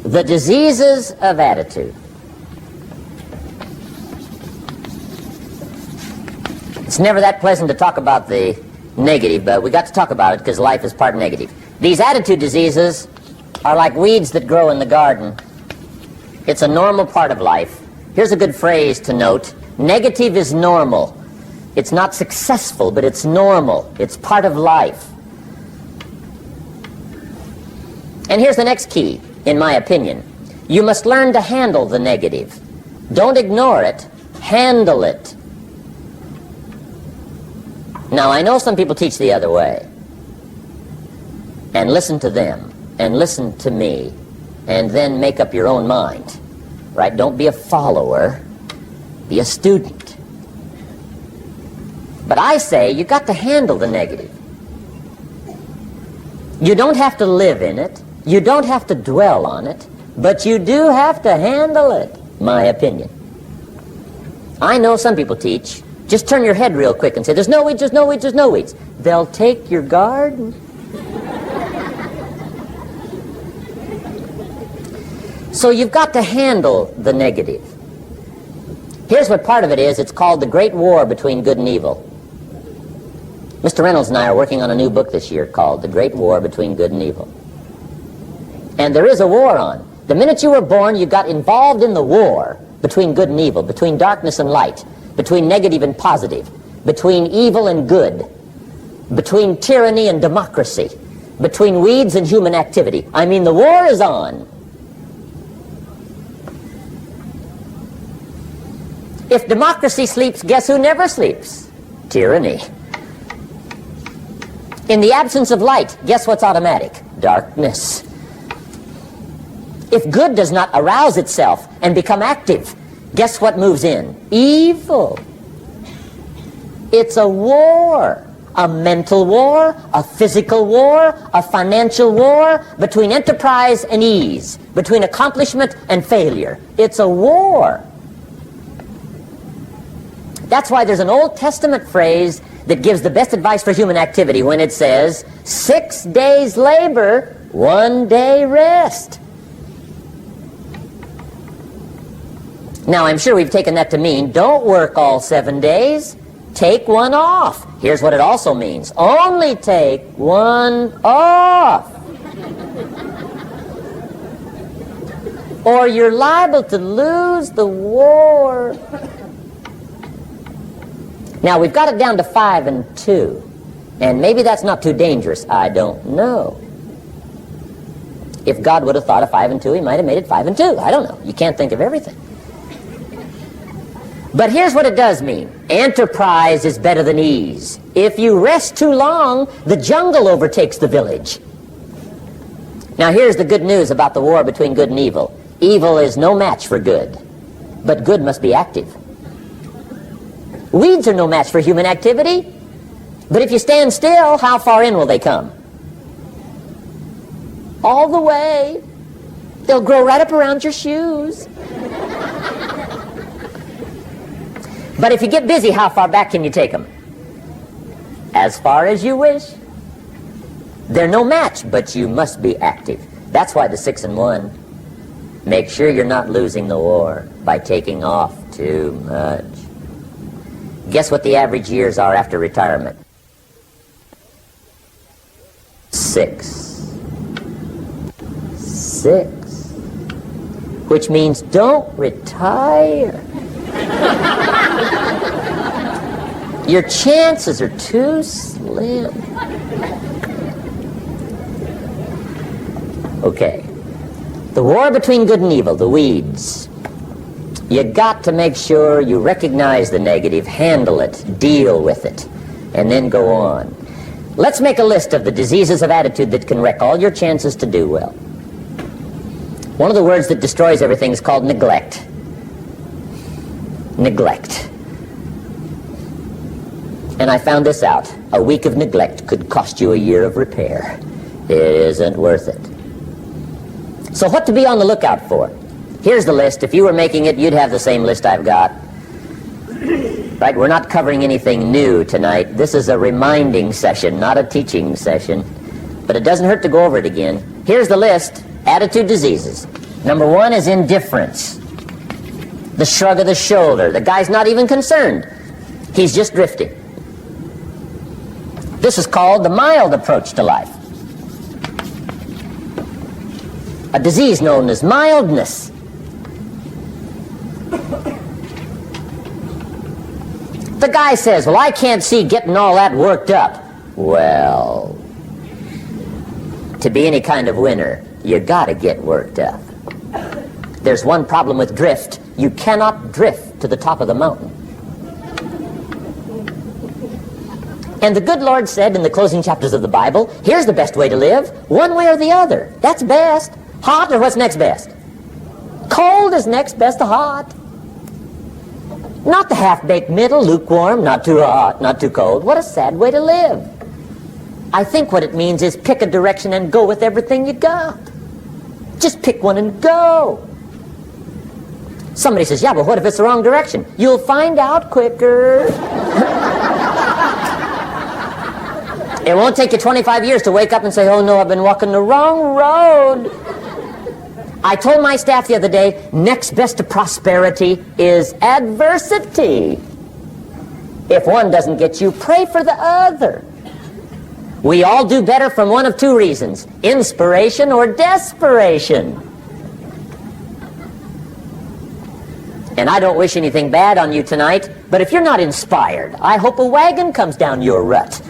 The diseases of attitude. It's never that pleasant to talk about the negative, but we got to talk about it because life is part negative. These attitude diseases are like weeds that grow in the garden. It's a normal part of life. Here's a good phrase to note. Negative is normal. It's not successful, but it's normal. It's part of life. And here's the next key, in my opinion. You must learn to handle the negative. Don't ignore it. Handle it. Now, I know some people teach the other way. And listen to them, and listen to me, and then make up your own mind. Right? Don't be a follower. Be a student. But I say you got to handle the negative. You don't have to live in it. You don't have to dwell on it. But you do have to handle it, my opinion. I know some people teach, just turn your head real quick and say, there's no weeds, there's no weeds, there's no weeds. They'll take your garden. So you've got to handle the negative. Here's what part of it is. It's called the Great War Between Good and Evil. Mr. Reynolds and I are working on a new book this year called The Great War Between Good and Evil. And there is a war on. The minute you were born, you got involved in the war between good and evil, between darkness and light, between negative and positive, between evil and good, between tyranny and democracy, between weeds and human activity. I mean, the war is on. If democracy sleeps, guess who never sleeps? Tyranny. In the absence of light, guess what's automatic? Darkness. If good does not arouse itself and become active, guess what moves in? Evil. It's a war. A mental war, a physical war, a financial war, between enterprise and ease, between accomplishment and failure. It's a war. That's why there's an Old Testament phrase that gives the best advice for human activity when it says, 6 days labor, 1 day rest. Now, I'm sure we've taken that to mean, don't work all 7 days, take one off. Here's what it also means, only take one off. Or you're liable to lose the war. Now, we've got it down to 5 and 2, and maybe that's not too dangerous, I don't know. If God would have thought of 5 and 2, he might have made it 5 and 2, I don't know. You can't think of everything. But here's what it does mean. Enterprise is better than ease. If you rest too long, the jungle overtakes the village. Now, here's the good news about the war between good and evil. Evil is no match for good, but good must be active. Weeds are no match for human activity, but if you stand still, how far in will they come? All the way. They'll grow right up around your shoes. But if you get busy, how far back can you take them? As far as you wish. They're no match, but you must be active. That's why the 6 and 1. Make sure you're not losing the war by taking off too much. Guess what the average years are after retirement? 6. 6. Which means don't retire. Your chances are too slim. Okay. The war between good and evil, the weeds. You got to make sure you recognize the negative, handle it, deal with it, and then go on. Let's make a list of the diseases of attitude that can wreck all your chances to do well. One of the words that destroys everything is called neglect. Neglect. And I found this out. A week of neglect could cost you a year of repair. It isn't worth it. So what to be on the lookout for? Here's the list. If you were making it, you'd have the same list I've got. Right, we're not covering anything new tonight. This is a reminding session, not a teaching session. But it doesn't hurt to go over it again. Here's the list. Attitude diseases. Number one is indifference. The shrug of the shoulder. The guy's not even concerned. He's just drifting. This is called the mild approach to life. A disease known as mildness. The guy says, well, I can't see getting all that worked up. Well, to be any kind of winner, you gotta get worked up. There's one problem with drift. You cannot drift to the top of the mountain. And the good Lord said in the closing chapters of the Bible, here's the best way to live, one way or the other. That's best. Hot or what's next best? Cold is next best to hot. Not the half-baked middle, lukewarm, not too hot, not too cold. What a sad way to live. I think what it means is pick a direction and go with everything you got. Just pick one and go. Somebody says, yeah, but what if it's the wrong direction? You'll find out quicker. It won't take you 25 years to wake up and say, oh no, I've been walking the wrong road. I told my staff the other day, next best to prosperity is adversity. If one doesn't get you, pray for the other. We all do better from one of two reasons, inspiration or desperation. And I don't wish anything bad on you tonight, but if you're not inspired, I hope a wagon comes down your rut.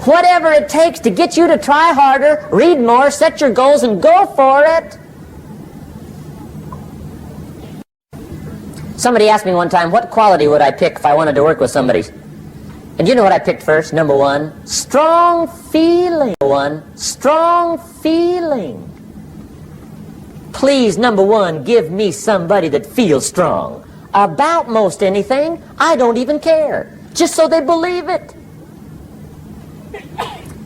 Whatever it takes to get you to try harder, read more, set your goals, and go for it. Somebody asked me one time, what quality would I pick if I wanted to work with somebody? And you know what I picked first? Number one, strong feeling. Strong feeling. Please, number one, give me somebody that feels strong. About most anything, I don't even care. Just so they believe it.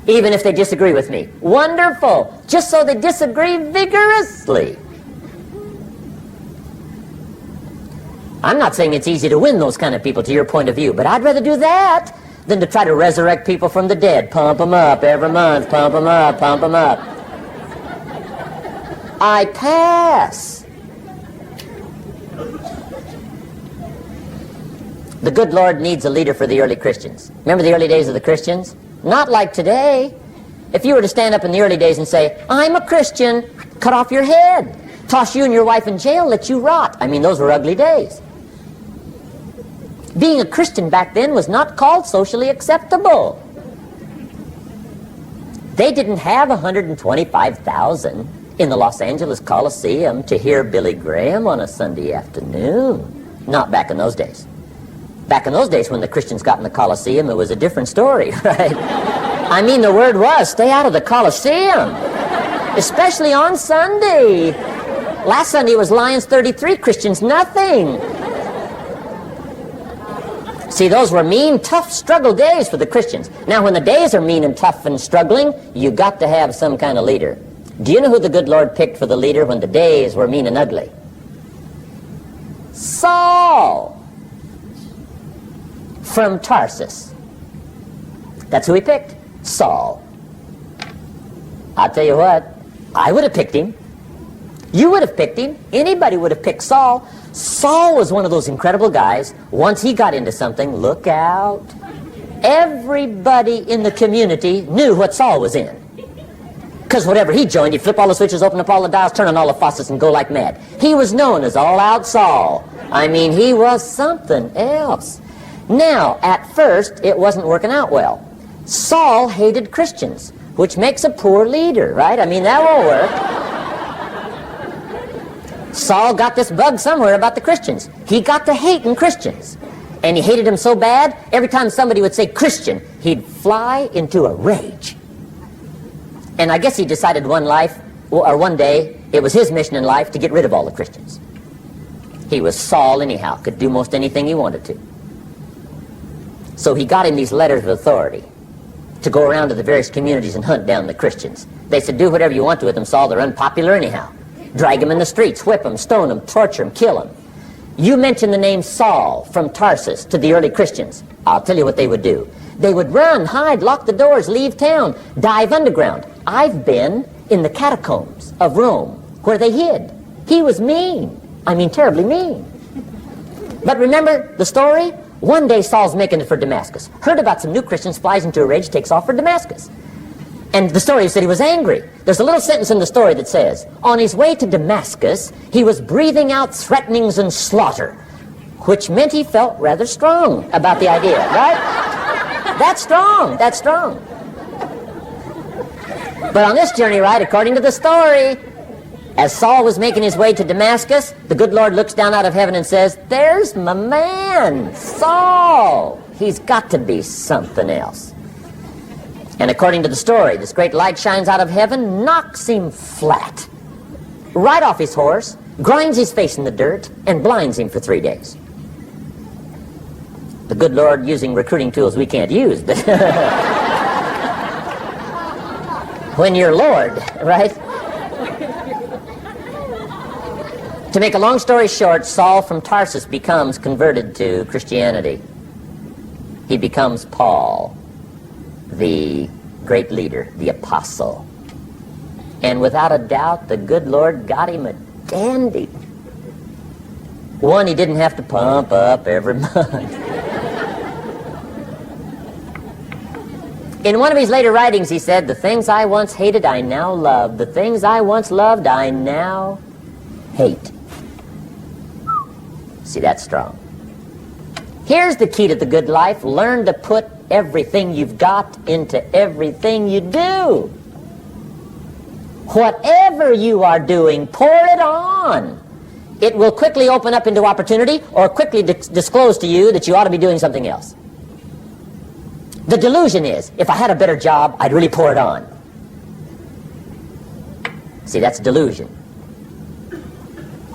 Even if they disagree with me. Wonderful. Just so they disagree vigorously. I'm not saying it's easy to win those kind of people to your point of view, but I'd rather do that than to try to resurrect people from the dead. Pump them up every month. Pump them up, pump them up. I pass. The good Lord needs a leader for the early Christians. Remember the early days of the Christians? Not like today. If you were to stand up in the early days and say, I'm a Christian, cut off your head, toss you and your wife in jail, let you rot. I mean, those were ugly days. Being a Christian back then was not called socially acceptable. They didn't have 125,000 in the Los Angeles Coliseum to hear Billy Graham on a Sunday afternoon. Not back in those days. Back in those days when the Christians got in the Coliseum, it was a different story, right? I mean, the word was, stay out of the Coliseum. Especially on Sunday. Last Sunday was Lions 33, Christians nothing. See, those were mean, tough struggle days for the Christians. Now, when the days are mean and tough and struggling, you got to have some kind of leader. Do you know who the good Lord picked for the leader when the days were mean and ugly? Saul. From Tarsus. That's who he picked. Saul. I'll tell you what, I would have picked him. You would have picked him. Anybody would have picked Saul. Saul was one of those incredible guys. Once he got into something, look out. Everybody in the community knew what Saul was in. Because whatever he joined, he'd flip all the switches, open up all the dials, turn on all the faucets, and go like mad. He was known as All-Out Saul. I mean, he was something else. Now, at first, it wasn't working out well. Saul hated Christians, which makes a poor leader, right? I mean, that won't work. Saul got this bug somewhere about the Christians. He got to hating Christians. And he hated them so bad, every time somebody would say Christian, he'd fly into a rage. And I guess he decided one day, it was his mission in life to get rid of all the Christians. He was Saul anyhow, could do most anything he wanted to. So he got him these letters of authority to go around to the various communities and hunt down the Christians. They said, do whatever you want to with them, Saul, they're unpopular anyhow. Drag them in the streets, whip them, stone them, torture them, kill them. You mention the name Saul from Tarsus to the early Christians, I'll tell you what they would do. They would run, hide, lock the doors, leave town, dive underground. I've been in the catacombs of Rome where they hid. He was mean. I mean, terribly mean. But remember the story? One day Saul's making it for Damascus. Heard about some new Christians, flies into a rage, takes off for Damascus. And the story said he was angry. There's a little sentence in the story that says, on his way to Damascus, he was breathing out threatenings and slaughter, which meant he felt rather strong about the idea, right? That's strong, that's strong. But on this journey, right, according to the story, as Saul was making his way to Damascus, the good Lord looks down out of heaven and says, there's my man, Saul. He's got to be something else. And according to the story, this great light shines out of heaven, knocks him flat, right off his horse, grinds his face in the dirt, and blinds him for 3 days. The good Lord using recruiting tools we can't use, but when you're Lord, right? To make a long story short, Saul from Tarsus becomes converted to Christianity. He becomes Paul, the great leader, the apostle. And without a doubt, the good Lord got him a dandy. One he didn't have to pump up every month. In one of his later writings, he said, the things I once hated, I now love. The things I once loved, I now hate. See, that's strong. Here's the key to the good life. Learn to put everything you've got into everything you do. Whatever you are doing, pour it on. It will quickly open up into opportunity or quickly disclose to you that you ought to be doing something else. The delusion is, if I had a better job, I'd really pour it on. See, that's delusion.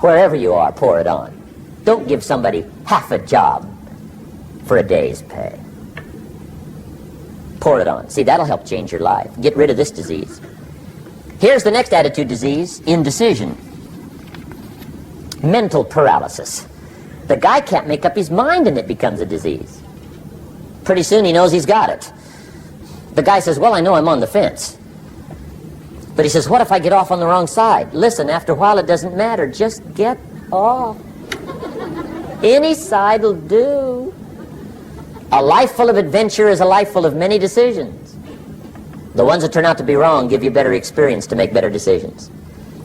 Wherever you are, pour it on. Don't give somebody half a job for a day's pay. Pour it on. See, that'll help change your life. Get rid of this disease. Here's the next attitude disease, indecision. Mental paralysis. The guy can't make up his mind and it becomes a disease. Pretty soon he knows he's got it. The guy says, well, I know I'm on the fence. But he says, what if I get off on the wrong side? Listen, after a while it doesn't matter. Just get off. Any side will do. A life full of adventure is a life full of many decisions. The ones that turn out to be wrong give you better experience to make better decisions.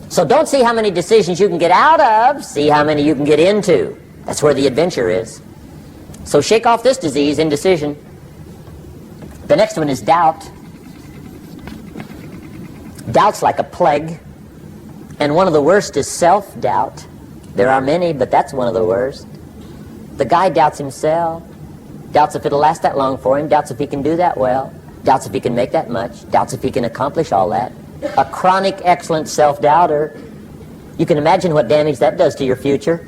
So don't see how many decisions you can get out of, see how many you can get into. That's where the adventure is. So shake off this disease, indecision. The next one is doubt. Doubt's like a plague. And one of the worst is self-doubt. There are many, but that's one of the worst. The guy doubts himself. Doubts if it'll last that long for him. Doubts if he can do that well. Doubts if he can make that much. Doubts if he can accomplish all that. A chronic, excellent self-doubter. You can imagine what damage that does to your future.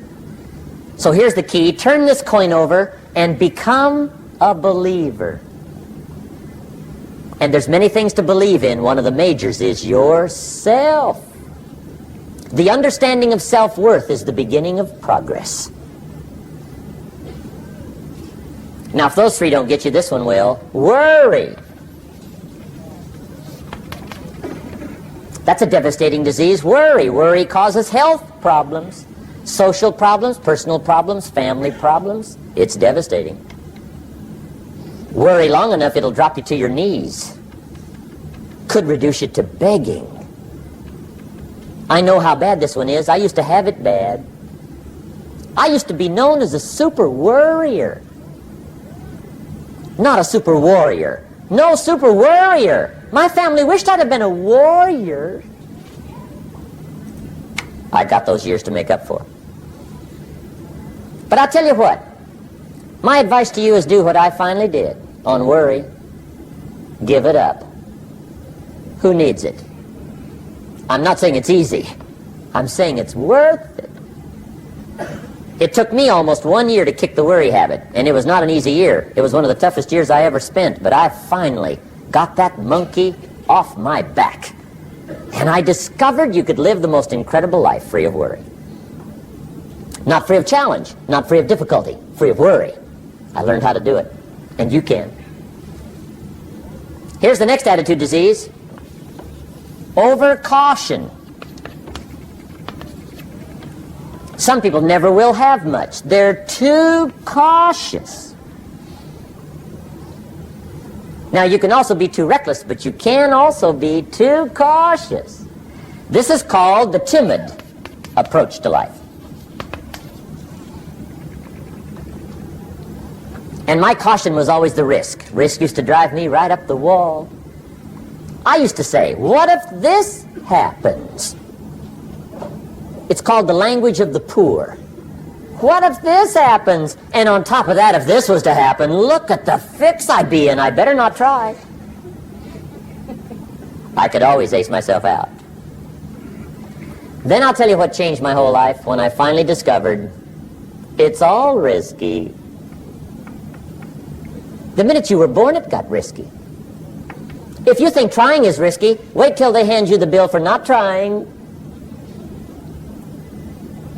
So here's the key. Turn this coin over and become a believer. And there's many things to believe in. One of the majors is yourself. The understanding of self-worth is the beginning of progress. Now, if those three don't get you, this one will. Worry. That's a devastating disease. Worry. Worry causes health problems, social problems, personal problems, family problems. It's devastating. Worry long enough, it'll drop you to your knees. Could reduce you to begging. I know how bad this one is. I used to have it bad. I used to be known as a super worrier. Not a super warrior. No, super worrier. My family wished I'd have been a warrior. I got those years to make up for. But I'll tell you what. My advice to you is do what I finally did on worry. Give it up. Who needs it? I'm not saying it's easy. I'm saying it's worth it. It took me almost 1 year to kick the worry habit, and it was not an easy year. It was one of the toughest years I ever spent, but I finally got that monkey off my back. And I discovered you could live the most incredible life free of worry. Not free of challenge, not free of difficulty, free of worry. I learned how to do it, and you can. Here's the next attitude disease, Over caution. Some people never will have much. They're too cautious. Now, you can also be too reckless, but you can also be too cautious. This is called the timid approach to life. And my caution was always the risk. Risk used to drive me right up the wall. I used to say, what if this happens? It's called the language of the poor. What if this happens? And on top of that, if this was to happen, look at the fix I'd be in. I better not try. I could always ace myself out. Then I'll tell you what changed my whole life when I finally discovered it's all risky. The minute you were born, it got risky. If you think trying is risky, wait till they hand you the bill for not trying.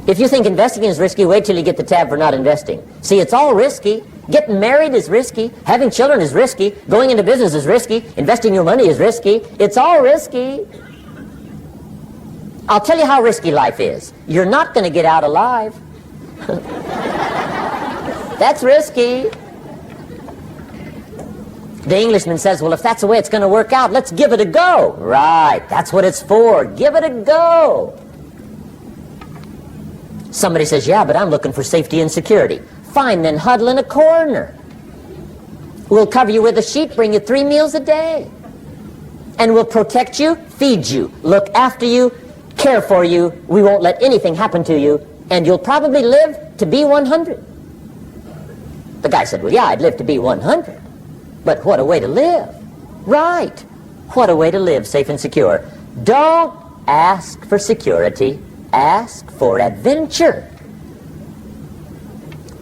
If you think investing is risky, wait till you get the tab for not investing. See, it's all risky. Getting married is risky. Having children is risky. Going into business is risky. Investing your money is risky. It's all risky. I'll tell you how risky life is. You're not going to get out alive. That's risky. The Englishman says, well, if that's the way it's going to work out, let's give it a go. Right, that's what it's for. Give it a go. Somebody says, yeah, but I'm looking for safety and security. Fine, then huddle in a corner. We'll cover you with a sheet, bring you 3 meals a day. And we'll protect you, feed you, look after you, care for you. We won't let anything happen to you. And you'll probably live to be 100. The guy said, well, yeah, I'd live to be 100. But what a way to live. Right. What a way to live, safe and secure. Don't ask for security. Ask for adventure.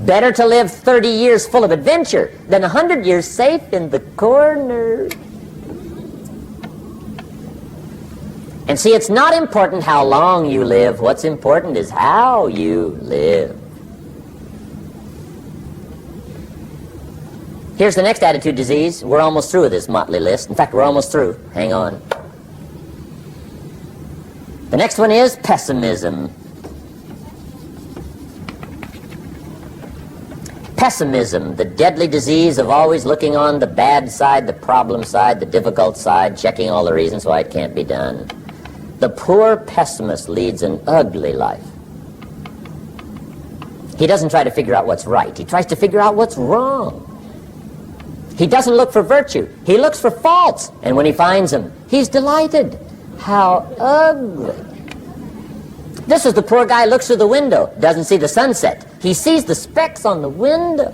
Better to live 30 years full of adventure than 100 years safe in the corner. And see, it's not important how long you live. What's important is how you live. Here's the next attitude disease. We're almost through with this motley list. In fact, we're almost through. Hang on. The next one is pessimism. Pessimism, the deadly disease of always looking on the bad side, the problem side, the difficult side, checking all the reasons why it can't be done. The poor pessimist leads an ugly life. He doesn't try to figure out what's right. He tries to figure out what's wrong. He doesn't look for virtue. He looks for faults. And when he finds them, he's delighted. How ugly. This is the poor guy who looks through the window, doesn't see the sunset. He sees the specks on the window.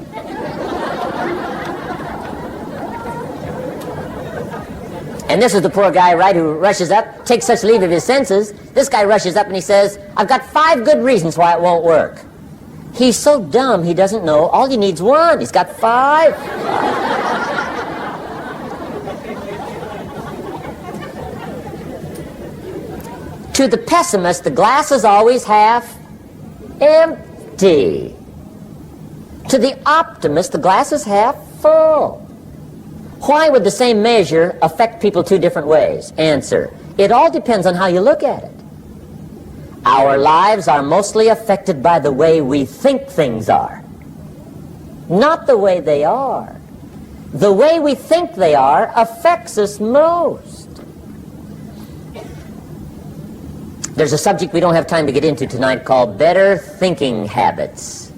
And this is the poor guy, right, who rushes up, takes such leave of his senses. This guy rushes up and he says, I've got 5 good reasons why it won't work. He's so dumb he doesn't know all he needs 1. He's got 5. To the pessimist, the glass is always half empty. To the optimist, the glass is half full. Why would the same measure affect people 2 different ways? Answer, it all depends on how you look at it. Our lives are mostly affected by the way we think things are, not the way they are. The way we think they are affects us most. There's a subject we don't have time to get into tonight called better thinking habits.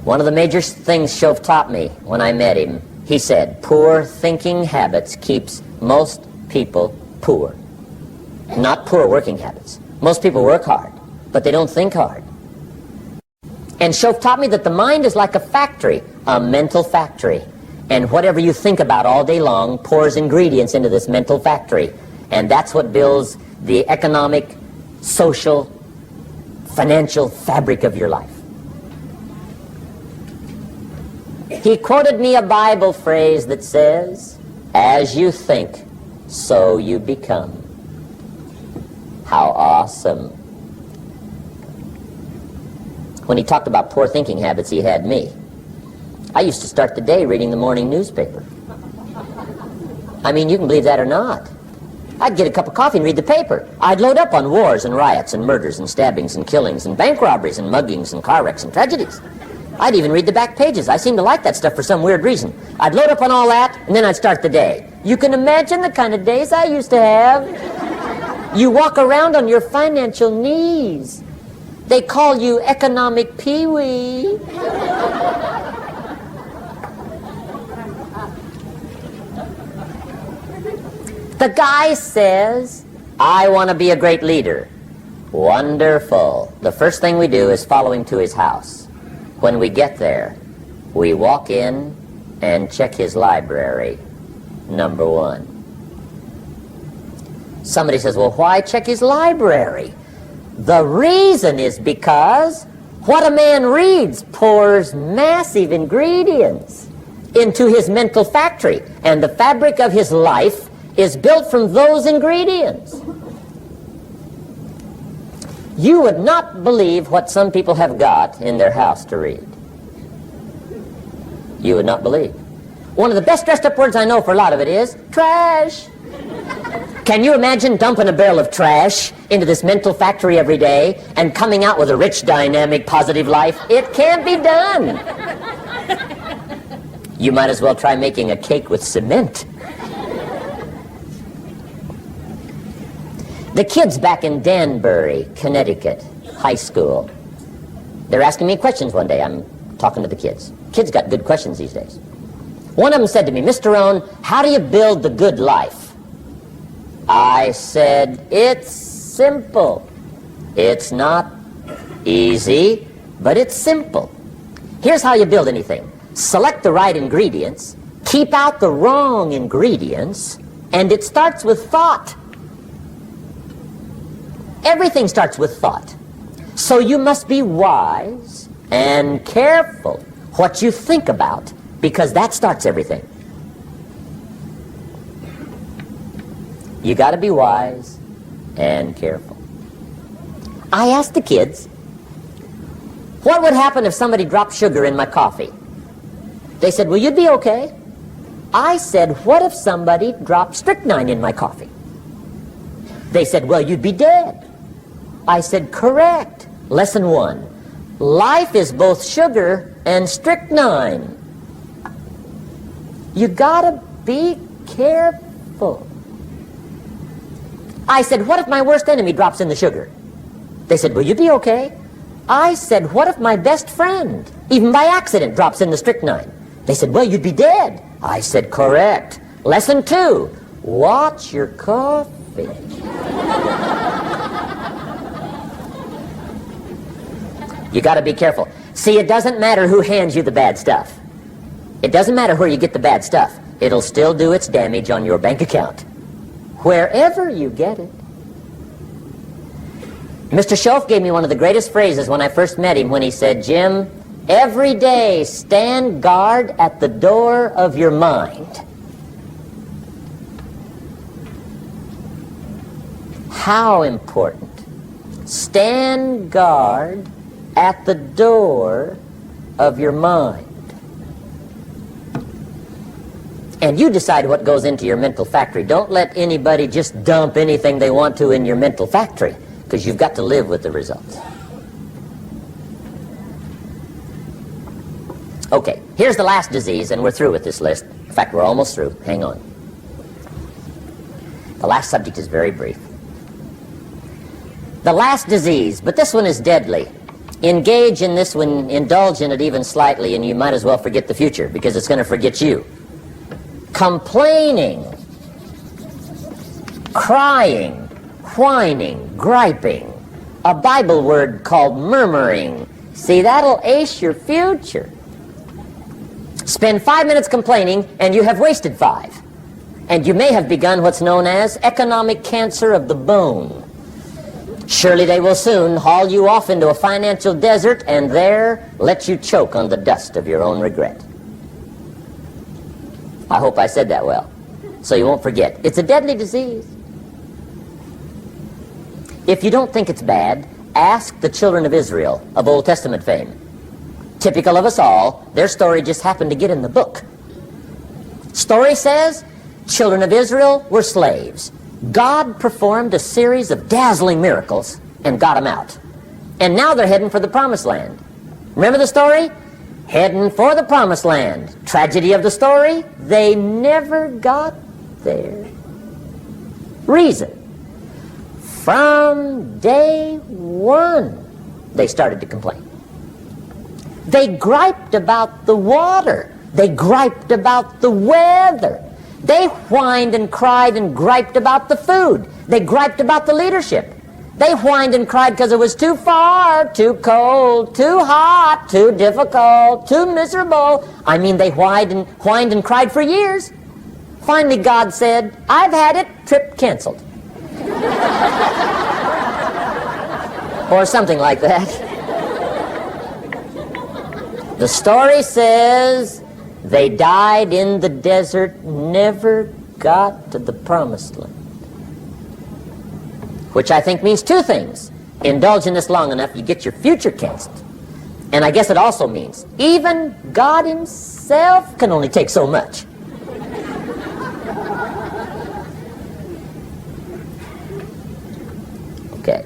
One of the major things Shove taught me when I met him, he said, poor thinking habits keeps most people poor. Not poor working habits. Most people work hard, but they don't think hard. And Shove taught me that the mind is like a factory, a mental factory. And whatever you think about all day long pours ingredients into this mental factory. And that's what builds the economic, social, financial fabric of your life. He quoted me a Bible phrase that says, as you think, so you become. How awesome. When he talked about poor thinking habits, he had me. I used to start the day reading the morning newspaper. I mean, you can believe that or not. I'd get a cup of coffee and read the paper. I'd load up on wars and riots and murders and stabbings and killings and bank robberies and muggings and car wrecks and tragedies. I'd even read the back pages. I seem to like that stuff for some weird reason. I'd load up on all that, and then I'd start the day. You can imagine the kind of days I used to have. You walk around on your financial knees. They call you economic peewee. The guy says, I want to be a great leader. Wonderful. The first thing we do is follow him to his house. When we get there, we walk in and check his library, number one. Somebody says, well, why check his library? The reason is because what a man reads pours massive ingredients into his mental factory, and the fabric of his life is built from those ingredients. You would not believe what some people have got in their house to read. You would not believe. One of the best dressed up words I know for a lot of it is trash. Can you imagine dumping a barrel of trash into this mental factory every day and coming out with a rich, dynamic, positive life? It can't be done. You might as well try making a cake with cement. The kids back in Danbury, Connecticut, high school, they're asking me questions one day. I'm talking to the kids. Kids got good questions these days. One of them said to me, Mr. Rohn, how do you build the good life? I said, it's simple. It's not easy, but it's simple. Here's how you build anything. Select the right ingredients, keep out the wrong ingredients, and it starts with thought. Everything starts with thought. So you must be wise and careful what you think about, because that starts everything. You got to be wise and careful. I asked the kids, what would happen if somebody dropped sugar in my coffee? They said, well, you'd be okay. I said, what if somebody dropped strychnine in my coffee? They said, well, you'd be dead. I said, correct. Lesson 1. Life is both sugar and strychnine. You gotta be careful. I said, what if my worst enemy drops in the sugar? They said, will you be okay? I said, what if my best friend, even by accident, drops in the strychnine? They said, well, you'd be dead. I said, correct. Lesson 2. Watch your coffee. You got to be careful. See, it doesn't matter who hands you the bad stuff. It doesn't matter where you get the bad stuff. It'll still do its damage on your bank account, wherever you get it. Mr. Schoaf gave me one of the greatest phrases when I first met him when he said, Jim, every day stand guard at the door of your mind. How important. Stand guard at the door of your mind. And you decide what goes into your mental factory. Don't let anybody just dump anything they want to in your mental factory, because you've got to live with the results. Okay, here's the last disease, and we're through with this list. In fact, we're almost through. Hang on. The last subject is very brief. The last disease, but this one is deadly. Engage in this one, indulge in it even slightly, and you might as well forget the future, because it's going to forget you. Complaining, crying, whining, griping, a Bible word called murmuring. See, that'll ace your future. Spend 5 minutes complaining, and you have wasted 5. And you may have begun what's known as economic cancer of the bone. Surely they will soon haul you off into a financial desert and there let you choke on the dust of your own regret. I hope I said that well, so you won't forget. It's a deadly disease. If you don't think it's bad, ask the children of Israel of Old Testament fame. Typical of us all, their story just happened to get in the book. Story says, children of Israel were slaves. God performed a series of dazzling miracles and got them out. And now they're heading for the promised land. Remember the story? Heading for the promised land. Tragedy of the story, they never got there. Reason. From day one, they started to complain. They griped about the water. They griped about the weather. They whined and cried and griped about the food. They griped about the leadership. They whined and cried because it was too far, too cold, too hot, too difficult, too miserable. I mean, they whined and cried for years. Finally, God said, "I've had it, trip canceled." Or something like that. The story says they died in the desert, never got to the promised land. Which I think means two things. Indulge in this long enough, you get your future canceled. And I guess it also means even God himself can only take so much. Okay.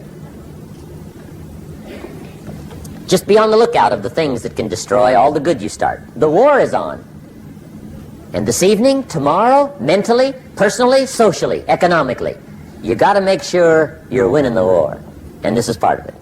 Just be on the lookout of the things that can destroy all the good you start. The war is on. And this evening, tomorrow, mentally, personally, socially, economically, you got to make sure you're winning the war. And this is part of it.